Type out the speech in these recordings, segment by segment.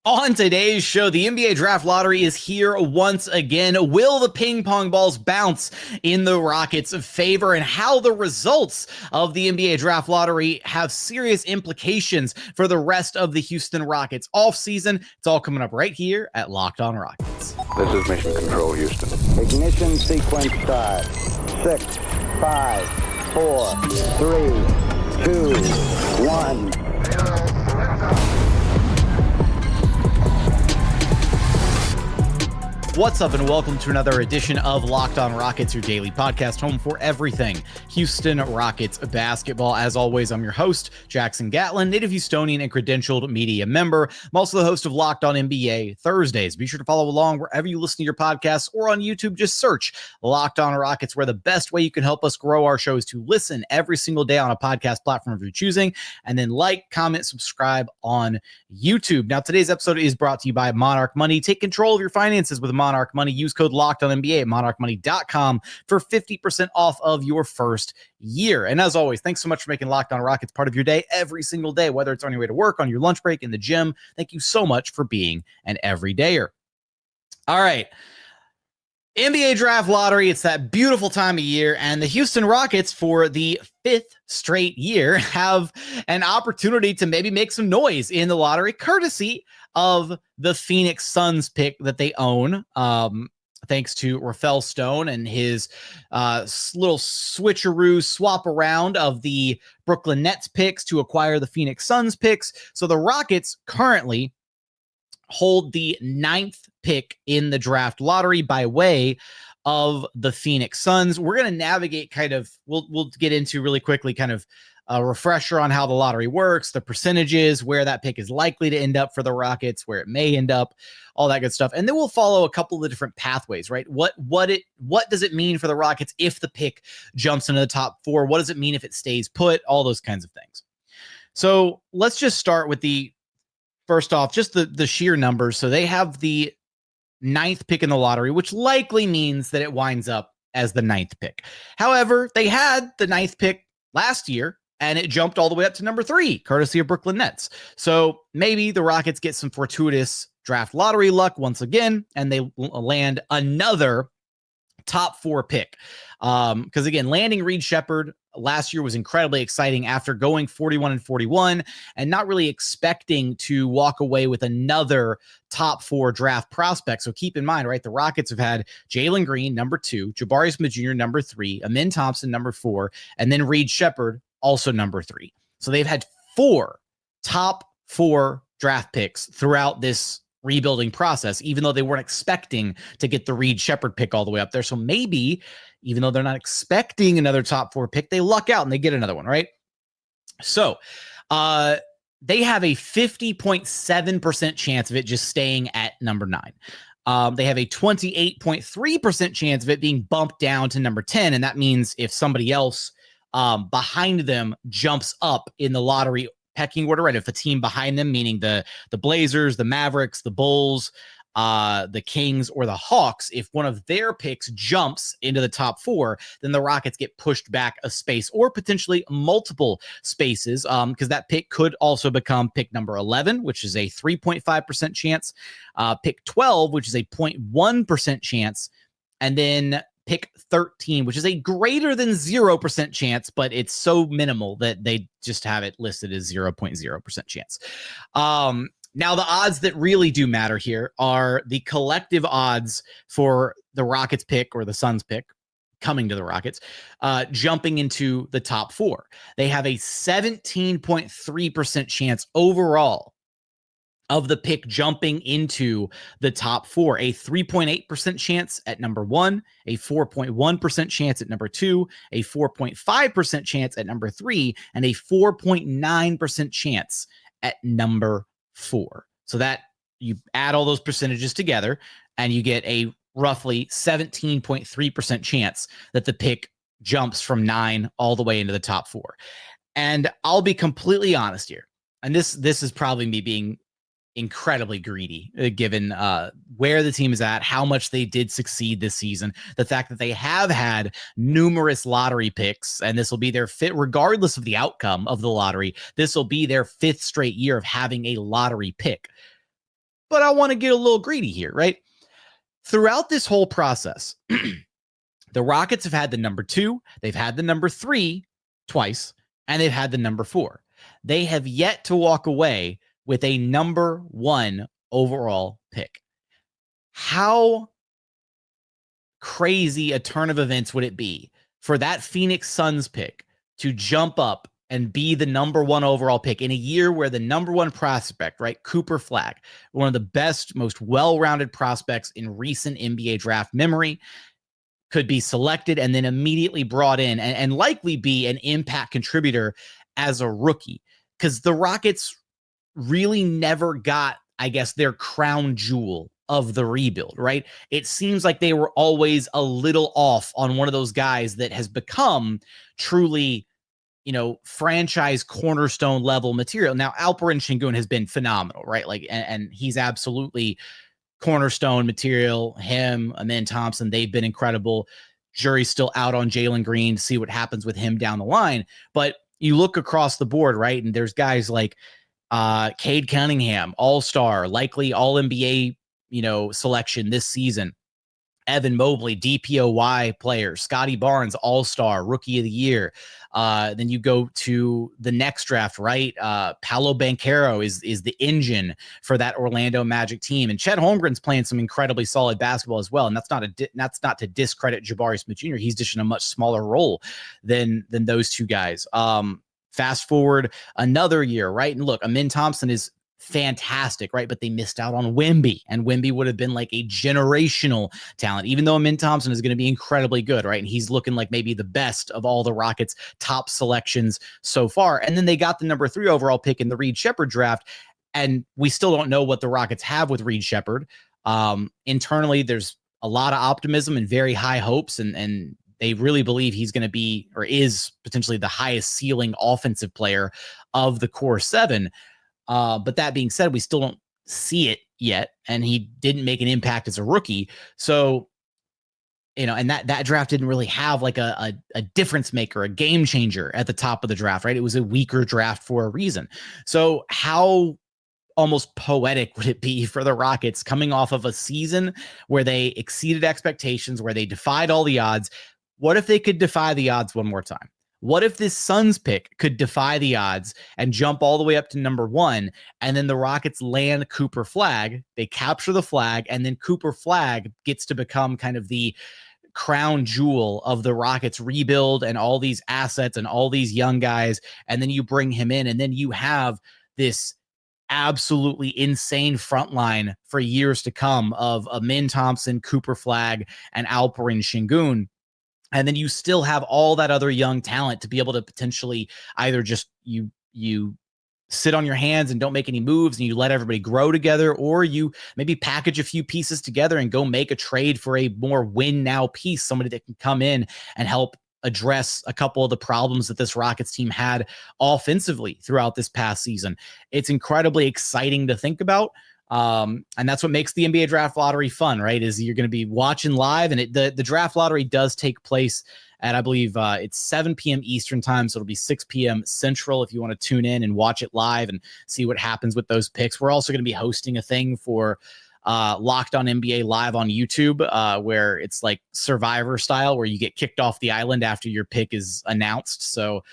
On today's show, the NBA Draft Lottery is here once again. Will the ping pong balls bounce in the Rockets' favor, and how the results of the NBA Draft Lottery have serious implications for the rest of the Houston Rockets offseason? It's all coming up right here at Locked On Rockets. This is Mission Control, Houston. Ignition sequence start. 6, 5, 4, 3, 2, 1. What's up, and welcome to another edition of Locked On Rockets, your daily podcast home for everything Houston Rockets basketball. As always, I'm your host, Jackson Gatlin, native Houstonian and credentialed media member. I'm also the host of Locked On NBA Thursdays. Be sure to follow along wherever you listen to your podcasts, or on YouTube, just search Locked On Rockets, where the best way you can help us grow our show is to listen every single day on a podcast platform of your choosing, and then like, comment, subscribe on YouTube. Now, today's episode is brought to you by Monarch Money. Take control of your finances with Monarch Money. Use code LOCKEDONNBA at monarchmoney.com for 50% off of your first year. And as always, thanks so much for making Locked On Rockets part of your day every single day, whether it's on your way to work, on your lunch break, in the gym. Thank you so much for being an everydayer. All right. NBA Draft Lottery, it's that beautiful time of year, and the Houston Rockets, for the fifth straight year, have an opportunity to maybe make some noise in the lottery, courtesy of the Phoenix Suns pick that they own, thanks to Rafael Stone and his little switcheroo swap around of the Brooklyn Nets picks to acquire the Phoenix Suns picks. So the Rockets currently hold the 9th pick in the draft lottery by way of the Phoenix Suns. We're going to navigate we'll get into really quickly kind of a refresher on how the lottery works, the percentages, where that pick is likely to end up for the Rockets, where it may end up, all that good stuff. And then we'll follow a couple of the different pathways, right? What does it mean for the Rockets if the pick jumps into the top 4? What does it mean if it stays put? All those kinds of things. So let's just start with first off, just the sheer numbers. So they have the 9th pick in the lottery, which likely means that it winds up as the 9th pick. However, they had the 9th pick last year, and it jumped all the way up to number 3, courtesy of Brooklyn Nets. So maybe the Rockets get some fortuitous draft lottery luck once again, and they land another top 4 pick. Because again, landing Reed Sheppard last year was incredibly exciting after going 41-41 and not really expecting to walk away with another top 4 draft prospect. So keep in mind, right, the Rockets have had Jalen Green, number 2, Jabari Smith Jr., number 3, Thompson, number 4, and then Reed Sheppard, also number 3. So they've had 4 top 4 draft picks throughout this rebuilding process, even though they weren't expecting to get the Reed Sheppard pick all the way up there. So maybe, even though they're not expecting another top 4 pick, they luck out and they get another one, right? So they have a 50.7% chance of it just staying at number 9. They have a 28.3% chance of it being bumped down to number 10. And that means if somebody else behind them jumps up in the lottery pecking order, right? If a team behind them, meaning the Blazers, the Mavericks, the Bulls, the Kings, or the Hawks, if one of their picks jumps into the top 4, then the Rockets get pushed back a space or potentially multiple spaces, because that pick could also become pick number 11, which is a 3.5% chance, pick 12, which is a 0.1% chance, and then pick 13, which is a greater than 0% chance, but it's so minimal that they just have it listed as 0.0% chance. Now, the odds that really do matter here are the collective odds for the Rockets pick or the Suns pick coming to the Rockets, jumping into the top 4. They have a 17.3% chance overall of the pick jumping into the top 4, a 3.8% chance at number 1, a 4.1% chance at number 2, a 4.5% chance at number 3, and a 4.9% chance at number 4. So that you add all those percentages together and you get a roughly 17.3% chance that the pick jumps from 9 all the way into the top 4. And I'll be completely honest here. And this is probably me being incredibly greedy, given where the team is at, how much they did succeed this season, the fact that they have had numerous lottery picks, and this will be their fifth, regardless of the outcome of the lottery, this will be their 5th straight year of having a lottery pick. but I want to get a little greedy here, right? Throughout this whole process, the Rockets have had the number 2, they've had the number 3 twice, and they've had the number 4. They have yet to walk away with a number 1 overall pick. How crazy a turn of events would it be for that Phoenix Suns pick to jump up and be the number 1 overall pick in a year where the number 1 prospect, right, Cooper Flagg, one of the best, most well-rounded prospects in recent NBA draft memory, could be selected and then immediately brought in and likely be an impact contributor as a rookie? Because the Rockets really never got, I guess, their crown jewel of the rebuild, right? It seems like they were always a little off on one of those guys that has become truly, franchise cornerstone level material. Now, Alperen Sengun has been phenomenal, right? Like, and he's absolutely cornerstone material. Him, Amen Thompson, they've been incredible. Jury's still out on Jalen Green to see what happens with him down the line. But you look across the board, right? And there's guys like Cade Cunningham, all-star, likely all-NBA, selection this season. Evan Mobley, DPOY player. Scotty Barnes, all-star, rookie of the year. Then you go to the next draft, right? Paolo Banchero is the engine for that Orlando Magic team. And Chet Holmgren's playing some incredibly solid basketball as well. And that's not to discredit Jabari Smith Jr. He's just in a much smaller role than those two guys. Fast forward another year, right? And look, Amen Thompson is fantastic, right? But they missed out on Wemby, and Wemby would have been like a generational talent, even though Amen Thompson is going to be incredibly good, right? And he's looking like maybe the best of all the Rockets' top selections so far. And then they got the number 3 overall pick in the Reed Sheppard draft, and we still don't know what the Rockets have with Reed Sheppard. Internally, there's a lot of optimism and very high hopes, and they really believe he's going to be, or is potentially, the highest ceiling offensive player of the core 7. But that being said, we still don't see it yet, and he didn't make an impact as a rookie. So, and that draft didn't really have like a difference maker, a game changer at the top of the draft, right? It was a weaker draft for a reason. So how almost poetic would it be for the Rockets coming off of a season where they exceeded expectations, where they defied all the odds? What if they could defy the odds one more time? What if this Suns pick could defy the odds and jump all the way up to number 1, and then the Rockets land Cooper Flagg, they capture the flag, and then Cooper Flagg gets to become kind of the crown jewel of the Rockets rebuild and all these assets and all these young guys, and then you bring him in, and then you have this absolutely insane front line for years to come of Amen Thompson, Cooper Flagg, and Alperen Sengun. And then you still have all that other young talent to be able to potentially either just you sit on your hands and don't make any moves and you let everybody grow together, or you maybe package a few pieces together and go make a trade for a more win now piece, somebody that can come in and help address a couple of the problems that this Rockets team had offensively throughout this past season. It's incredibly exciting to think about. And that's what makes the NBA draft lottery fun, right? Is you're going to be watching live, and the draft lottery does take place at, I believe, it's 7 p.m. Eastern time. So it'll be 6 p.m. Central if you want to tune in and watch it live and see what happens with those picks. We're also going to be hosting a thing for Locked On NBA live on YouTube, where it's like Survivor style, where you get kicked off the island after your pick is announced. So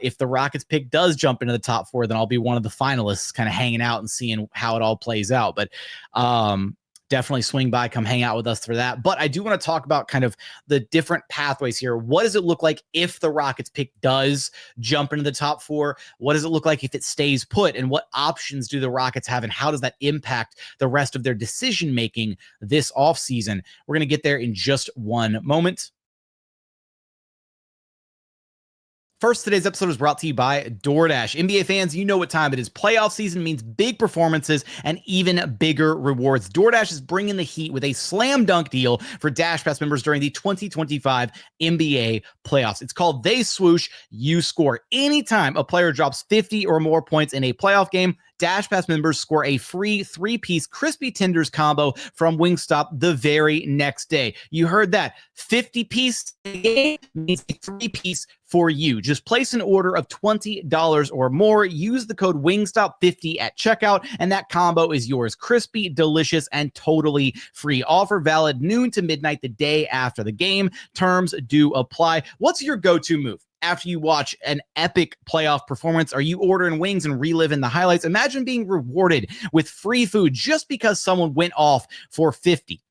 if the Rockets pick does jump into the top 4, then I'll be one of the finalists, kind of hanging out and seeing how it all plays out. But definitely swing by, come hang out with us for that. But I do want to talk about kind of the different pathways here. What does it look like if the Rockets pick does jump into the top 4? What does it look like if it stays put? And what options do the Rockets have? And how does that impact the rest of their decision-making this offseason? We're going to get there in just one moment. First, today's episode is brought to you by DoorDash. NBA fans, you know what time it is. Playoff season means big performances and even bigger rewards. DoorDash is bringing the heat with a slam dunk deal for Dash Pass members during the 2025 NBA playoffs. It's called They Swoosh, You Score. Anytime a player drops 50 or more points in a playoff game, Dash Pass members score a free 3-piece crispy tenders combo from Wingstop the very next day. You heard that. 50-piece means a 3-piece for you. Just place an order of $20 or more. Use the code Wingstop50 at checkout, and that combo is yours. Crispy, delicious, and totally free. Offer valid noon to midnight the day after the game. Terms do apply. What's your go-to move after you watch an epic playoff performance? Are you ordering wings and reliving the highlights? Imagine being rewarded with free food just because someone went off for 50.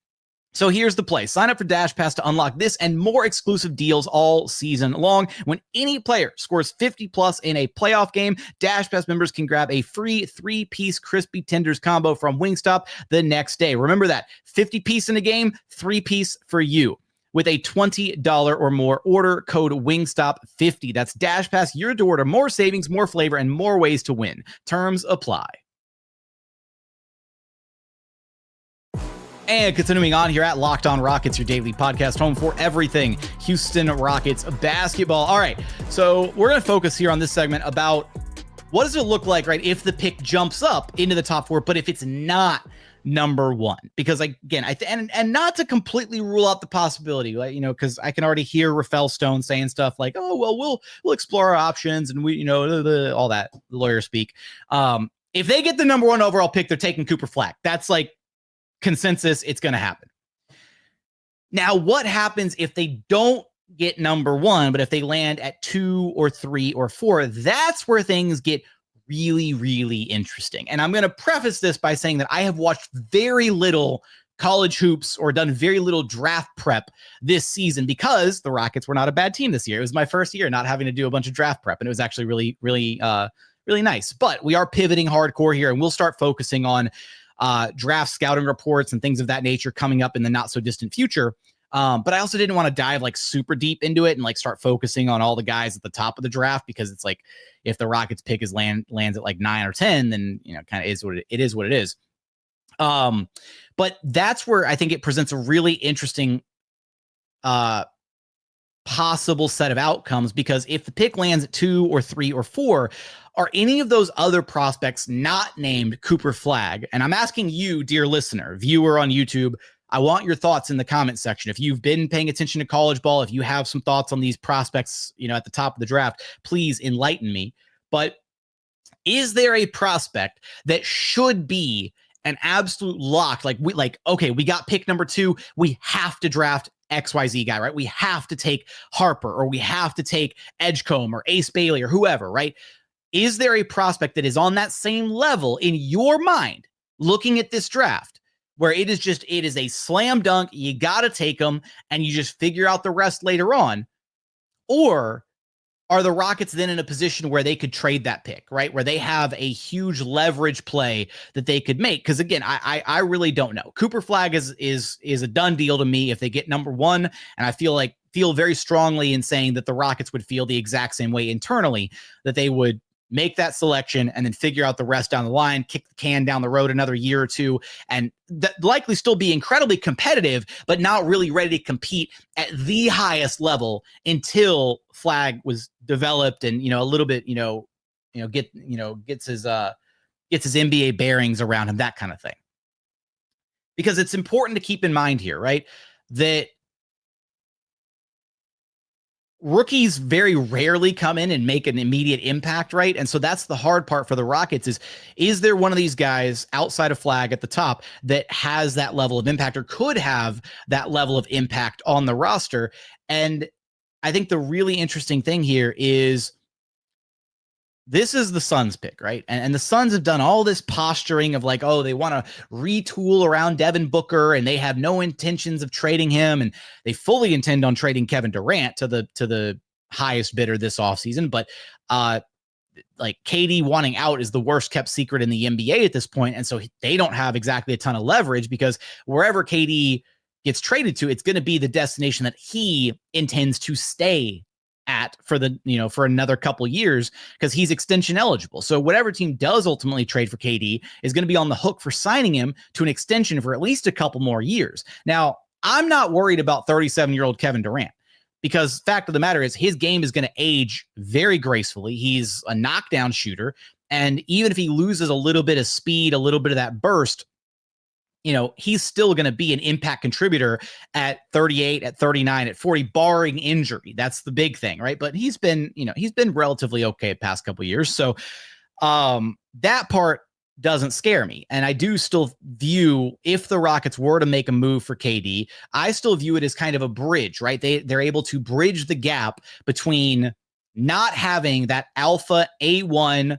So here's the play. Sign up for Dash Pass to unlock this and more exclusive deals all season long. When any player scores 50 plus in a playoff game, Dash Pass members can grab a free 3-piece crispy tenders combo from Wingstop the next day. Remember that, 50-piece in a game, 3-piece for you. With a $20 or more order, code Wingstop50. That's Dash Pass, your door to more savings, more flavor, and more ways to win. Terms apply. And continuing on here at Locked On Rockets, your daily podcast, home for everything Houston Rockets basketball. All right, so we're going to focus here on this segment about what does it look like, right, if the pick jumps up into the top 4, but if it's not number 1, because again, and not to completely rule out the possibility, like, you know, because I can already hear Rafael Stone saying stuff like, oh, well, we'll explore our options, and we, you know, all that lawyer speak. If they get the number 1 overall pick, they're taking Cooper Flagg. That's like consensus. It's going to happen. Now, what happens if they don't get number 1, but if they land at 2 or 3 or 4? That's where things get really, really interesting. And I'm going to preface this by saying that I have watched very little college hoops or done very little draft prep this season because the Rockets were not a bad team this year. It was my first year not having to do a bunch of draft prep, and it was actually really, really, really nice. But we are pivoting hardcore here, and we'll start focusing on draft scouting reports and things of that nature coming up in the not so distant future. But I also didn't want to dive like super deep into it and like start focusing on all the guys at the top of the draft, because it's like, if the Rockets pick lands at like 9 or 10, then, you know, kind of is what it is. But that's where I think it presents a really interesting possible set of outcomes, because if the pick lands at 2 or 3 or 4, are any of those other prospects not named Cooper Flagg? And I'm asking you, dear listener, viewer on YouTube, I want your thoughts in the comment section. If you've been paying attention to college ball, if you have some thoughts on these prospects, you know, at the top of the draft, please enlighten me. But is there a prospect that should be an absolute lock? Okay, we got pick number 2. We have to draft XYZ guy, right? We have to take Harper, or we have to take Edgecombe or Ace Bailey or whoever, right? Is there a prospect that is on that same level in your mind looking at this draft, where it is a slam dunk, you got to take them, and you just figure out the rest later on? Or are the Rockets then in a position where they could trade that pick, right? Where they have a huge leverage play that they could make? Because again, I really don't know. Cooper Flagg is a done deal to me if they get number 1, and I feel very strongly in saying that the Rockets would feel the exact same way internally, that they would make that selection and then figure out the rest down the line, kick the can down the road another year or two, and likely still be incredibly competitive, but not really ready to compete at the highest level until Flagg was developed and, you know, a little bit, gets his NBA bearings around him, that kind of thing. Because it's important to keep in mind here, right, that rookies very rarely come in and make an immediate impact, right? And so that's the hard part for the Rockets is there one of these guys outside of Flagg at the top that has that level of impact or could have that level of impact on the roster? And I think the really interesting thing here is this is the Suns pick, right? And the Suns have done all this posturing of like, oh, they want to retool around Devin Booker and they have no intentions of trading him. And they fully intend on trading Kevin Durant to the highest bidder this offseason. But like KD wanting out is the worst kept secret in the NBA at this point. And so they don't have exactly a ton of leverage, because wherever KD gets traded to, it's going to be the destination that he intends to stay at for another couple years, because he's extension eligible. So whatever team does ultimately trade for KD is going to be on the hook for signing him to an extension for at least a couple more years. Now, I'm not worried about 37-year-old Kevin Durant, because fact of the matter is his game is going to age very gracefully. He's a knockdown shooter. And even if he loses a little bit of speed, a little bit of that burst, he's still going to be an impact contributor at 38, at 39, at 40, barring injury. That's the big thing, right? But he's been relatively okay the past couple of years. So that part doesn't scare me. And I do still view, if the Rockets were to make a move for KD, I still view it as kind of a bridge, right? They're able to bridge the gap between not having that alpha A1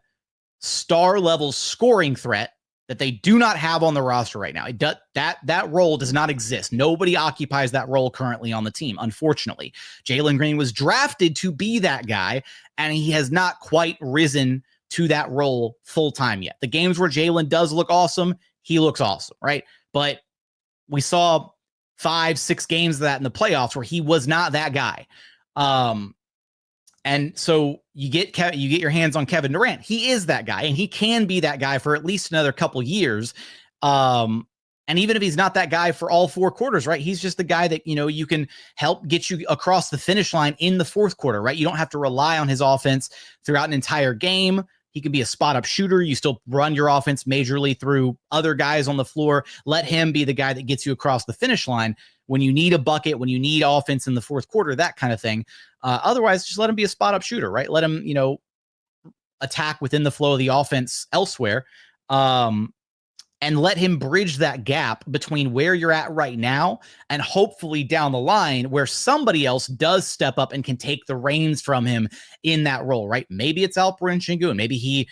star level scoring threat that they do not have on the roster right now. That role does not exist. Nobody occupies that role currently on the team, unfortunately. Jalen Green was drafted to be that guy, and he has not quite risen to that role full-time yet. The games where Jalen does look awesome, he looks awesome, right? But we saw 5-6 games of that in the playoffs where he was not that guy. And so you get your hands on Kevin Durant. He is that guy, and he can be that guy for at least another couple years. And even if he's not that guy for all 4 quarters, right? He's just the guy that, you can help get you across the finish line in the 4th quarter, right? You don't have to rely on his offense throughout an entire game. He can be a spot-up shooter. You still run your offense majorly through other guys on the floor. Let him be the guy that gets you across the finish line when you need a bucket, when you need offense in the 4th quarter, that kind of thing. Otherwise, just let him be a spot-up shooter, right? Let him, attack within the flow of the offense elsewhere. And let him bridge that gap between where you're at right now and hopefully down the line where somebody else does step up and can take the reins from him in that role, right? Maybe it's Alperen Sengun. Maybe he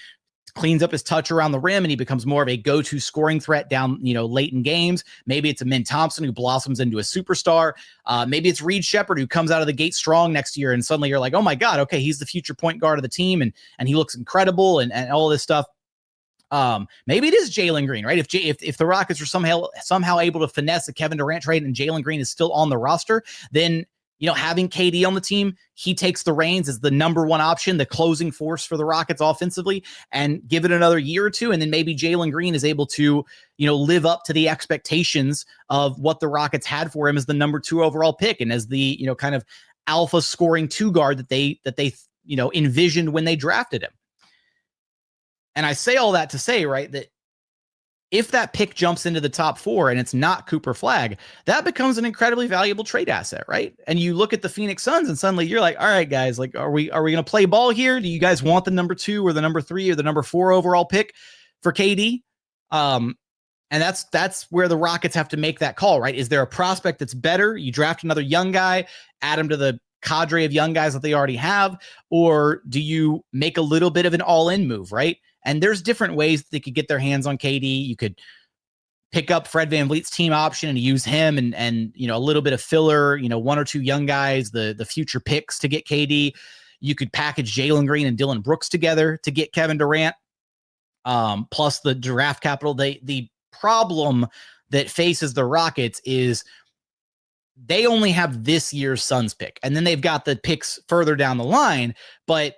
cleans up his touch around the rim and he becomes more of a go-to scoring threat down, late in games. Maybe it's a Thompson who blossoms into a superstar. Maybe it's Reed Sheppard who comes out of the gate strong next year, and suddenly you're like, oh my God, okay, he's the future point guard of the team, and he looks incredible and all this stuff. Maybe it is Jalen Green, right? If the Rockets are somehow able to finesse a Kevin Durant trade and Jalen Green is still on the roster, then having KD on the team, he takes the reins as the number one option, the closing force for the Rockets offensively, and give it another year or two, and then maybe Jalen Green is able to live up to the expectations of what the Rockets had for him as the number 2 overall pick and as the kind of alpha scoring 2 guard that they envisioned when they drafted him. And I say all that to say, right, that if that pick jumps into the top 4 and it's not Cooper Flagg, that becomes an incredibly valuable trade asset, right? And you look at the Phoenix Suns and suddenly you're like, all right, guys, like, are we going to play ball here? Do you guys want the number 2 or the number 3 or the number 4 overall pick for KD? And that's where the Rockets have to make that call, right? Is there a prospect that's better? You draft another young guy, add him to the cadre of young guys that they already have, or do you make a little bit of an all-in move, right? And there's different ways that they could get their hands on KD. You could pick up Fred VanVleet's team option and use him and a little bit of filler, 1 or 2 young guys, the future picks to get KD. You could package Jalen Green and Dillon Brooks together to get Kevin Durant, plus the draft capital. The problem that faces the Rockets is they only have this year's Suns pick, and then they've got the picks further down the line, but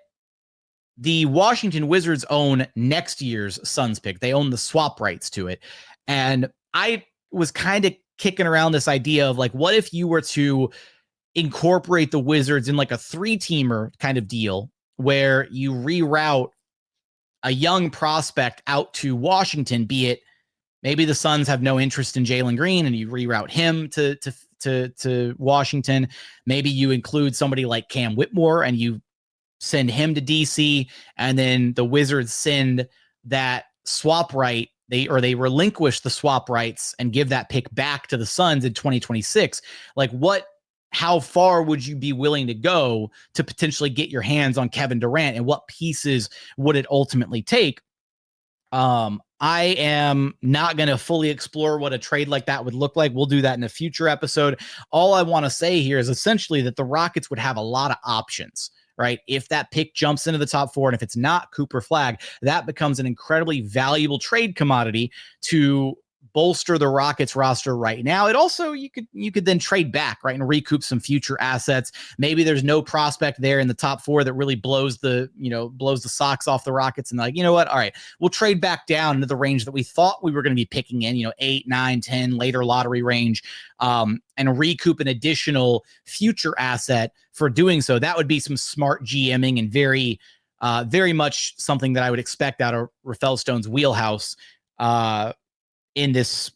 the Washington Wizards own next year's Suns pick. They own the swap rights to it. And I was kind of kicking around this idea of like, what if you were to incorporate the Wizards in like a 3-teamer kind of deal where you reroute a young prospect out to Washington, be it maybe the Suns have no interest in Jalen Green and you reroute him to Washington. Maybe you include somebody like Cam Whitmore and you send him to DC, and then the Wizards send that swap right. They relinquish the swap rights and give that pick back to the Suns in 2026. Like how far would you be willing to go to potentially get your hands on Kevin Durant, and what pieces would it ultimately take? I am not going to fully explore what a trade like that would look like. We'll do that in a future episode. All I want to say here is essentially that the Rockets would have a lot of options, right? If that pick jumps into the top 4, and if it's not Cooper Flagg, that becomes an incredibly valuable trade commodity to bolster the Rockets roster right now. It also, you could then trade back, right, and recoup some future assets. Maybe there's no prospect there in the top 4 that really blows the socks off the Rockets, and like, you know what? All right, we'll trade back down into the range that we thought we were going to be picking in, 8, 9, 10, later lottery range, and recoup an additional future asset for doing so. That would be some smart GMing and very Very much something that I would expect out of Rafael Stone's wheelhouse in this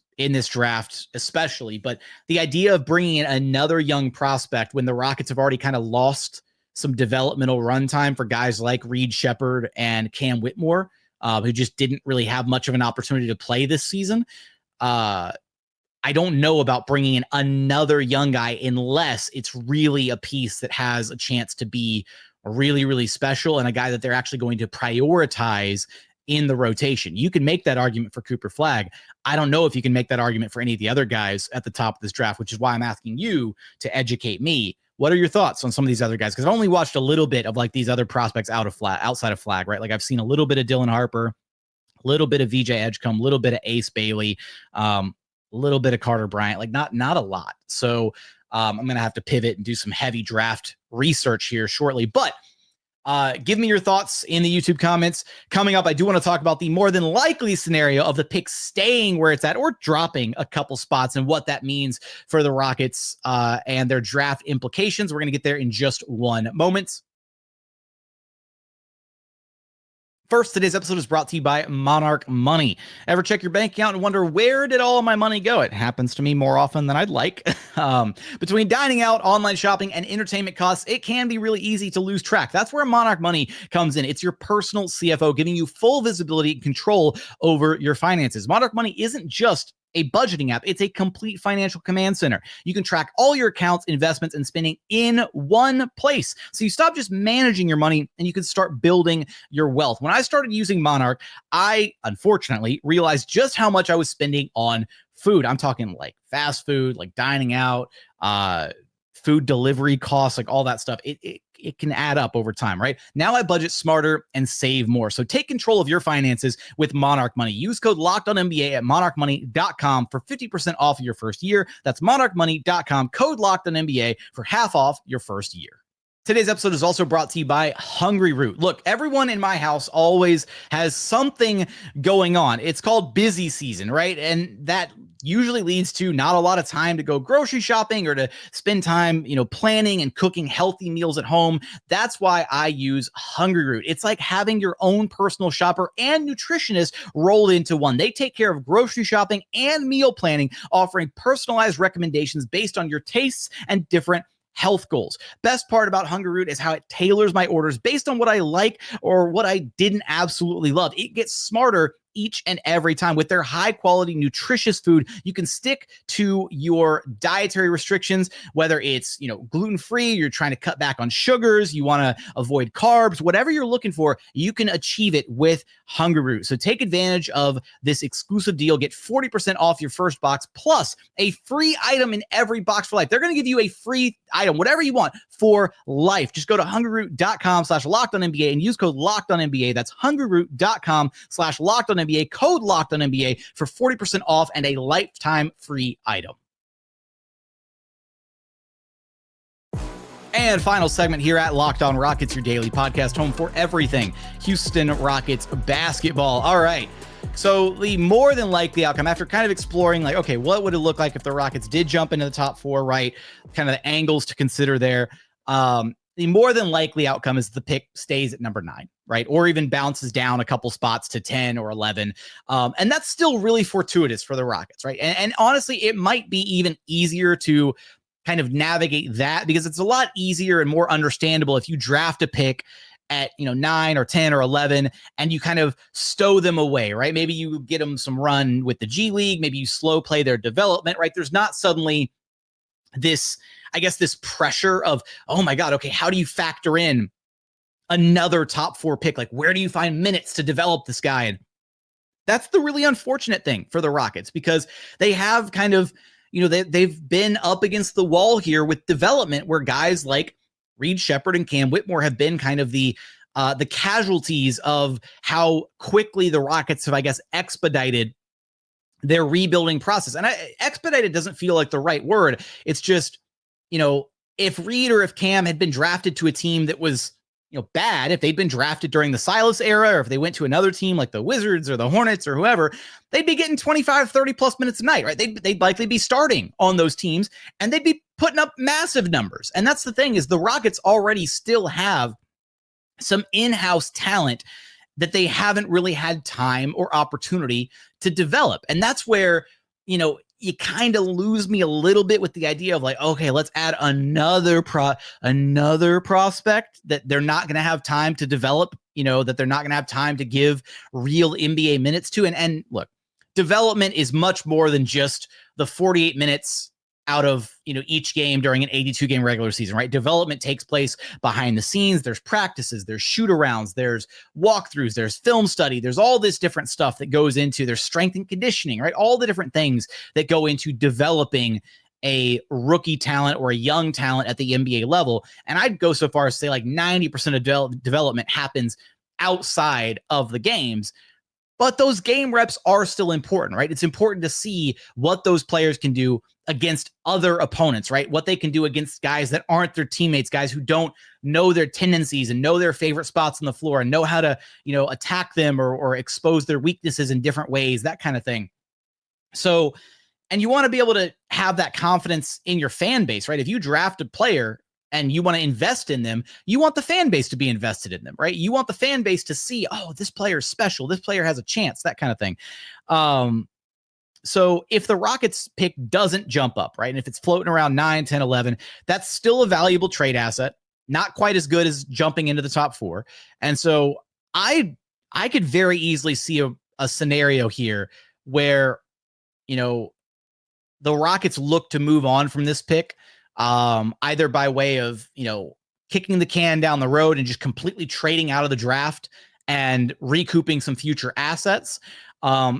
draft, especially. But the idea of bringing in another young prospect when the Rockets have already kind of lost some developmental runtime for guys like Reed Sheppard and Cam Whitmore, who just didn't really have much of an opportunity to play this season. I don't know about bringing in another young guy unless it's really a piece that has a chance to be really, really special and a guy that they're actually going to prioritize in the rotation. You can make that argument for Cooper Flagg. I don't know if you can make that argument for any of the other guys at the top of this draft, which is why I'm asking you to educate me. What are your thoughts on some of these other guys? Because I've only watched a little bit of like these other prospects outside of Flagg, right? Like I've seen a little bit of Dillon Harper, a little bit of VJ Edgecombe, a little bit of Ace Bailey, a little bit of Carter Bryant, like not a lot. So I'm going to have to pivot and do some heavy draft research here shortly, but give me your thoughts in the YouTube comments. Coming up, I do want to talk about the more than likely scenario of the pick staying where it's at or dropping a couple spots and what that means for the Rockets and their draft implications. We're going to get there in just one moment. First, today's episode is brought to you by Monarch Money. Ever check your bank account and wonder, where did all of my money go? It happens to me more often than I'd like. Between dining out, online shopping, and entertainment costs, it can be really easy to lose track. That's where Monarch Money comes in. It's your personal CFO, giving you full visibility and control over your finances. Monarch Money isn't just a budgeting app. It's a complete financial command center. You can track all your accounts, investments, and spending in one place. So you stop just managing your money and you can start building your wealth. When I started using Monarch, I unfortunately realized just how much I was spending on food. I'm talking like fast food, like dining out, food delivery costs, like all that stuff. It can add up over time, right? Now I budget smarter and save more. So take control of your finances with Monarch Money. Use code LOCKEDONNBA at monarchmoney.com for 50% off your first year. That's monarchmoney.com, code LOCKEDONNBA for half off your first year. Today's episode is also brought to you by Hungry Root. Look, everyone in my house always has something going on. It's called busy season, right? And that usually leads to not a lot of time to go grocery shopping or to spend time, planning and cooking healthy meals at home. That's why I use Hungry Root. It's like having your own personal shopper and nutritionist rolled into one. They take care of grocery shopping and meal planning, offering personalized recommendations based on your tastes and different health goals. Best part about Hungry Root is how it tailors my orders based on what I like or what I didn't absolutely love. It gets smarter each and every time. With their high quality, nutritious food, you can stick to your dietary restrictions, whether it's, gluten-free, you're trying to cut back on sugars, you want to avoid carbs, whatever you're looking for, you can achieve it with Hungry Root. So take advantage of this exclusive deal. Get 40% off your first box plus a free item in every box for life. They're going to give you a free item, whatever you want, for life. Just go to hungryroot.com/LockedOnNBA and use code LockedOnNBA. That's hungryroot.com/LockedOnNBA, code LockedOnNBA for 40% off and a lifetime free item. And final segment here at Locked On Rockets, your daily podcast, home for everything Houston Rockets basketball. All right. So the more than likely outcome, after kind of exploring like, okay, what would it look like if the Rockets did jump into the top four, right? Kind of the angles to consider there. The more than likely outcome is the pick stays at number 9, right? Or even bounces down a couple spots to 10 or 11. And that's still really fortuitous for the Rockets, right? And honestly, it might be even easier to kind of navigate that because it's a lot easier and more understandable if you draft a pick at 9 or 10 or 11 and you kind of stow them away, right? Maybe you get them some run with the G League, maybe you slow play their development, right? There's not suddenly this pressure of, oh my God, okay, how do you factor in another top 4 pick? Like, where do you find minutes to develop this guy? And that's the really unfortunate thing for the Rockets because they have kind of, they've been up against the wall here with development where guys like Reed Sheppard and Cam Whitmore have been kind of the casualties of how quickly the Rockets have, I guess, expedited their rebuilding process. And expedited doesn't feel like the right word. It's just, if Reed or if Cam had been drafted to a team that was, bad, if they'd been drafted during the Silas era, or if they went to another team like the Wizards or the Hornets or whoever, they'd be getting 25, 30 plus minutes a night, right? They'd likely be starting on those teams and they'd be putting up massive numbers. And that's the thing is the Rockets already still have some in-house talent that they haven't really had time or opportunity to develop. And that's where, you kind of lose me a little bit with the idea of like, okay, let's add another prospect that they're not going to have time to develop, that they're not going to have time to give real NBA minutes to. And look, development is much more than just the 48 minutes out of, each game during an 82 game regular season, right? Development takes place behind the scenes. There's practices, there's shoot arounds, there's walkthroughs, there's film study, there's all this different stuff that goes into their strength and conditioning, right? All the different things that go into developing a rookie talent or a young talent at the NBA level. And I'd go so far as to say like 90% of development happens outside of the games. But those game reps are still important, right? It's important to see what those players can do against other opponents, right? What they can do against guys that aren't their teammates, guys who don't know their tendencies and know their favorite spots on the floor and know how to, attack them or expose their weaknesses in different ways, that kind of thing. So, and you want to be able to have that confidence in your fan base, right? If you draft a player and you want to invest in them, you want the fan base to be invested in them, right? You want the fan base to see, oh, this player is special. This player has a chance, that kind of thing. So if the Rockets pick doesn't jump up, right, and if it's floating around 9, 10, 11, that's still a valuable trade asset, not quite as good as jumping into the top 4. And so I could very easily see a scenario here where, the Rockets look to move on from this pick, either by way of, kicking the can down the road and just completely trading out of the draft and recouping some future assets.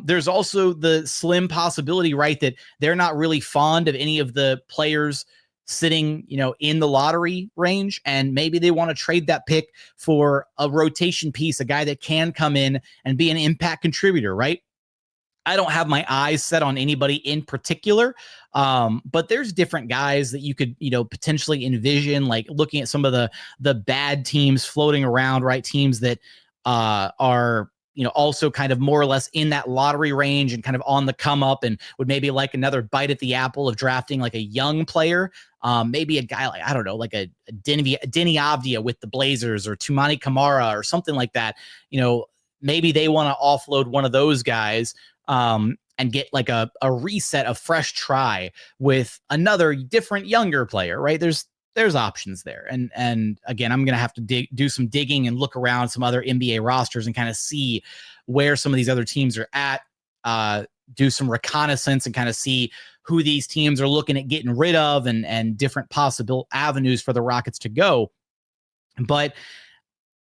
There's also the slim possibility, right, that they're not really fond of any of the players sitting, in the lottery range, and maybe they want to trade that pick for a rotation piece, a guy that can come in and be an impact contributor, right? I don't have my eyes set on anybody in particular, but there's different guys that you could, potentially envision, like looking at some of the bad teams floating around, right? Teams that are, also kind of more or less in that lottery range and kind of on the come up and would maybe like another bite at the apple of drafting like a young player. Maybe a guy like, I don't know, like a Denny Avdia with the Blazers or Tumani Kamara or something like that. Maybe they want to offload one of those guys and get like a reset, a fresh try with another different younger player, right? There's options there. And again, I'm going to have to do some digging and look around some other NBA rosters and kind of see where some of these other teams are at, do some reconnaissance and kind of see who these teams are looking at getting rid of and different possible avenues for the Rockets to go. But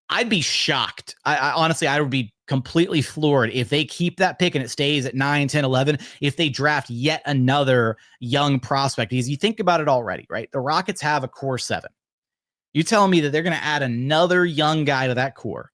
I'd be shocked. I honestly, I would be completely floored if they keep that pick and it stays at 9, 10, 11, if they draft yet another young prospect. Because you think about it already, right? The Rockets have a core 7. You telling me that they're going to add another young guy to that core,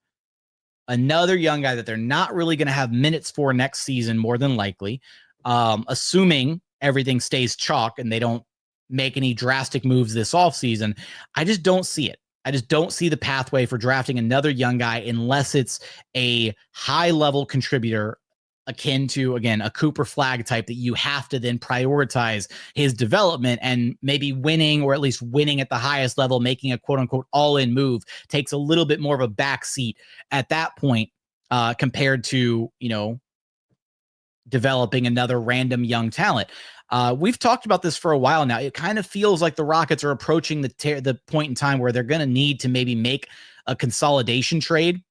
another young guy that they're not really going to have minutes for next season, more than likely, assuming everything stays chalk and they don't make any drastic moves this offseason. I just don't see it. I just don't see the pathway for drafting another young guy unless it's a high-level contributor akin to, again, a Cooper Flagg type that you have to then prioritize his development, and maybe winning, or at least winning at the highest level, making a quote-unquote all-in move takes a little bit more of a backseat at that point compared to, developing another random young talent. We've talked about this for a while now. It kind of feels like the Rockets are approaching the point in time where they're going to need to maybe make a consolidation trade.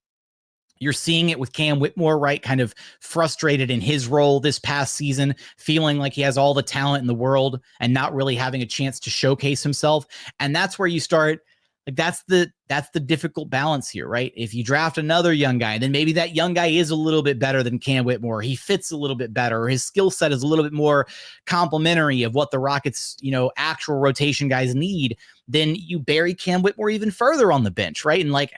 You're seeing it with Cam Whitmore, right? Kind of frustrated in his role this past season, feeling like he has all the talent in the world and not really having a chance to showcase himself. And that's where you start. Like that's the difficult balance here, right? If you draft another young guy, then maybe that young guy is a little bit better than Cam Whitmore. He fits a little bit better, or his skill set is a little bit more complementary of what the Rockets, actual rotation guys need. Then you bury Cam Whitmore even further on the bench, right? And like,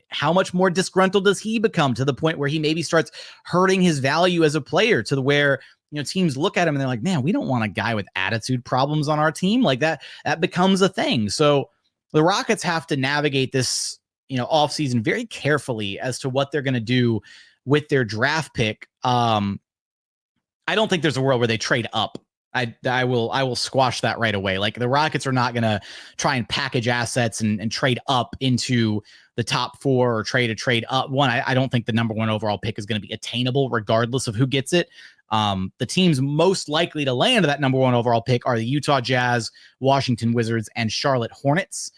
how much more disgruntled does he become to the point where he maybe starts hurting his value as a player to the where, teams look at him and they're like, man, we don't want a guy with attitude problems on our team. Like that becomes a thing. So the Rockets have to navigate this, offseason very carefully as to what they're going to do with their draft pick. I don't think there's a world where they trade up I will squash that right away. Like, the Rockets are not going to try and package assets and trade up into the top 4 or trade up. One, I don't think the number 1 overall pick is going to be attainable regardless of who gets it. The teams most likely to land that number 1 overall pick are the Utah Jazz, Washington Wizards, and Charlotte Hornets.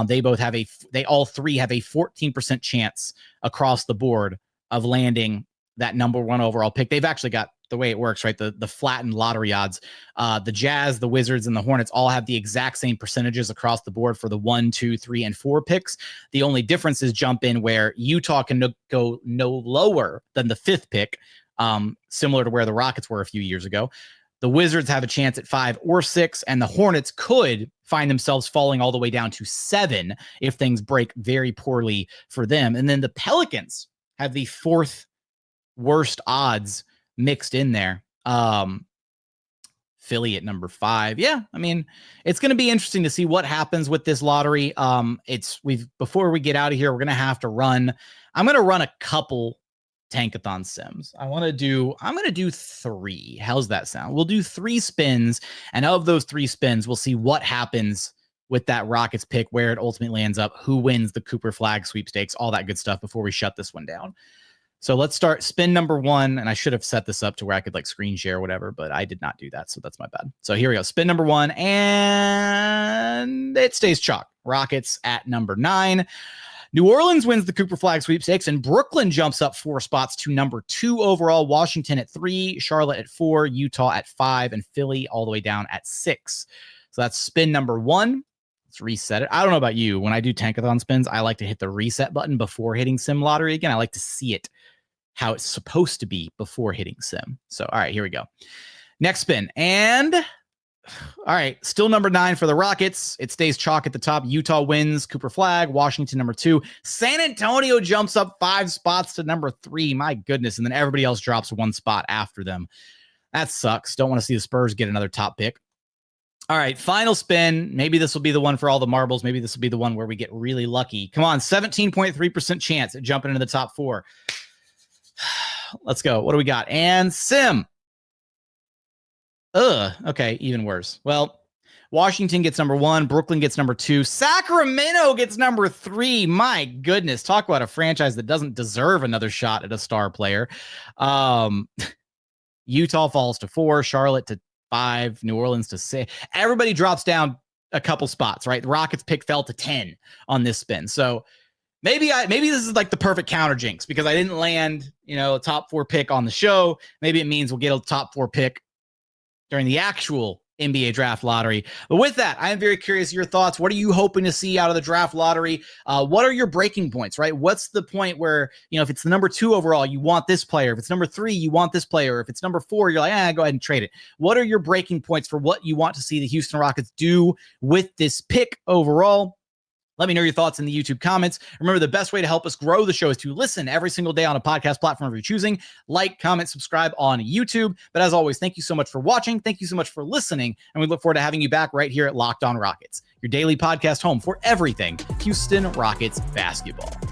They all three have a 14% chance across the board of landing that number 1 overall pick. They've actually got, the way it works, right? The flattened lottery odds. The Jazz, the Wizards, and the Hornets all have the exact same percentages across the board for the 1, 2, 3, and 4 picks. The only difference is jump in where Utah can go no lower than the 5th pick, similar to where the Rockets were a few years ago. The Wizards have a chance at 5 or 6, and the Hornets could find themselves falling all the way down to 7 if things break very poorly for them. And then the Pelicans have the 4th worst odds mixed in there. Philly at number 5. Yeah, I mean, it's going to be interesting to see what happens with this lottery. Before we get out of here, we're going to have to run. I'm going to run a couple Tankathon sims. I'm going to do 3. How's that sound? We'll do 3 spins, and of those 3 spins, we'll see what happens with that Rockets pick, where it ultimately ends up, who wins the Cooper Flagg sweepstakes, all that good stuff before we shut this one down. So let's start spin number 1, and I should have set this up to where I could like screen share or whatever, but I did not do that, so that's my bad. So here we go. Spin number 1, and it stays chalk. Rockets at number 9. New Orleans wins the Cooper Flagg sweepstakes, and Brooklyn jumps up 4 spots to number 2 overall. Washington at 3, Charlotte at 4, Utah at 5, and Philly all the way down at 6. So that's spin number 1. Let's reset it. I don't know about you. When I do Tankathon spins, I like to hit the reset button before hitting Sim Lottery again. I like to see it how it's supposed to be before hitting Sim. So, all right, here we go. Next spin. And all right, still number 9 for the Rockets. It stays chalk at the top. Utah wins Cooper Flagg. Washington number 2. San Antonio jumps up 5 spots to number 3. My goodness. And then everybody else drops 1 spot after them. That sucks. Don't want to see the Spurs get another top pick. All right, final spin. Maybe this will be the one for all the marbles. Maybe this will be the one where we get really lucky. Come on, 17.3% chance at jumping into the top 4. Let's go. What do we got? And Sim. Okay, even worse. Well, Washington gets number 1. Brooklyn gets number 2. Sacramento gets number 3. My goodness. Talk about a franchise that doesn't deserve another shot at a star player. Utah falls to 4. Charlotte to 5. New Orleans to 6. Everybody drops down a couple spots, right? The Rockets pick fell to 10 on this spin. So maybe this is like the perfect counter jinx because I didn't land, a top 4 pick on the show. Maybe it means we'll get a top 4 pick during the actual NBA draft lottery. But with that, I am very curious your thoughts. What are you hoping to see out of the draft lottery? What are your breaking points, right? What's the point where, if it's the number 2 overall, you want this player. If it's number 3, you want this player. If it's number 4, you're like, go ahead and trade it. What are your breaking points for what you want to see the Houston Rockets do with this pick overall? Let me know your thoughts in the YouTube comments. Remember, the best way to help us grow the show is to listen every single day on a podcast platform you're choosing. Like, comment, subscribe on YouTube. But as always, thank you so much for watching. Thank you so much for listening. And we look forward to having you back right here at Locked On Rockets, your daily podcast home for everything Houston Rockets basketball.